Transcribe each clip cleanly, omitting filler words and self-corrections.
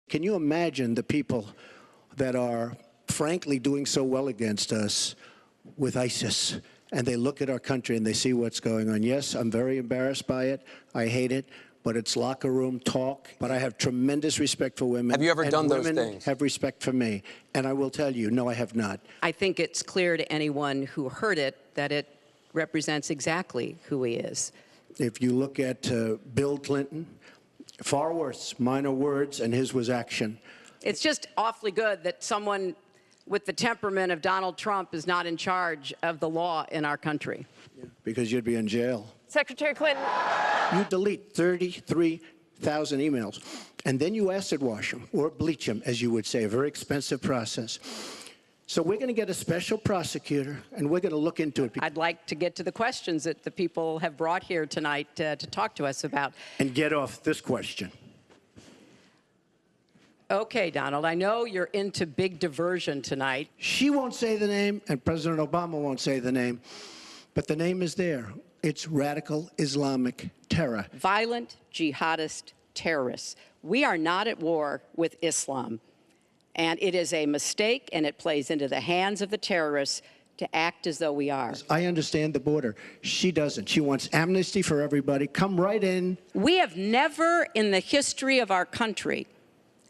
Can you imagine the people that are frankly doing so well against us with ISIS? And they look at our country and they see what's going on. Yes, I'm very embarrassed by it. I hate it. But it's locker room talk. But I have tremendous respect for women. Have you ever done those things? Women have respect for me. And I will tell you, no, I have not. I think it's clear to anyone who heard it that it represents exactly who he is. If you look at Bill Clinton, far worse, minor words, and his was action. It's just awfully good that someone with the temperament of Donald Trump is not in charge of the law in our country. Yeah, because you'd be in jail. Secretary Clinton. You delete 33,000 emails, and then you acid wash them, or bleach them, as you would say, a very expensive process. So we're going to get a special prosecutor, and we're going to look into it. I'd like to get to the questions that the people have brought here tonight to talk to us about. And get off this question. Okay, Donald, I know you're into big diversion tonight. She won't say the name, and President Obama won't say the name, but the name is there. It's radical Islamic terror. Violent jihadist terrorists. We are not at war with Islam. And it is a mistake, and it plays into the hands of the terrorists to act as though we are. I understand the border. She doesn't. She wants amnesty for everybody. Come right in. We have never in the history of our country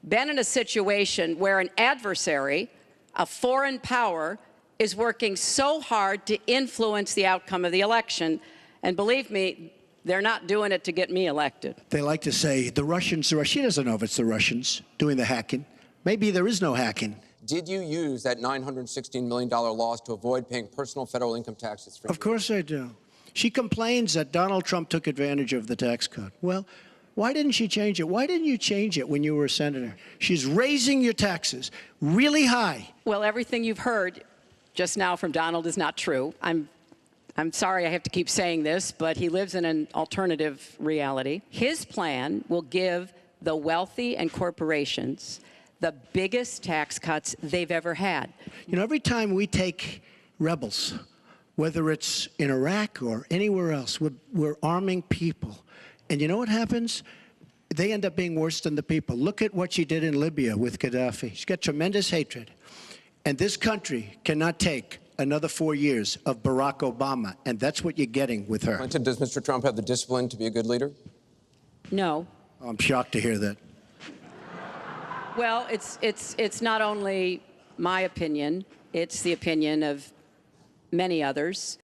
been in a situation where an adversary, a foreign power, is working so hard to influence the outcome of the election. And believe me, they're not doing it to get me elected. They like to say the Russians. She doesn't know if it's the Russians doing the hacking. Maybe there is no hacking. Did you use that $916 million loss to avoid paying personal federal income taxes? For Of course I do. She complains that Donald Trump took advantage of the tax code. Well, why didn't she change it? Why didn't you change it when you were a senator? She's raising your taxes really high. Well, everything you've heard just now from Donald is not true. I'm sorry I have to keep saying this, but he lives in an alternative reality. His plan will give the wealthy and corporations the biggest tax cuts they've ever had. You know, every time we take rebels, whether it's in Iraq or anywhere else, we're arming people. And you know what happens? They end up being worse than the people. Look at what she did in Libya with Gaddafi. She's got tremendous hatred. And this country cannot take another 4 years of Barack Obama, and that's what you're getting with her. Clinton, does Mr. Trump have the discipline to be a good leader? No. I'm shocked to hear that. Well, it's not only my opinion, it's the opinion of many others.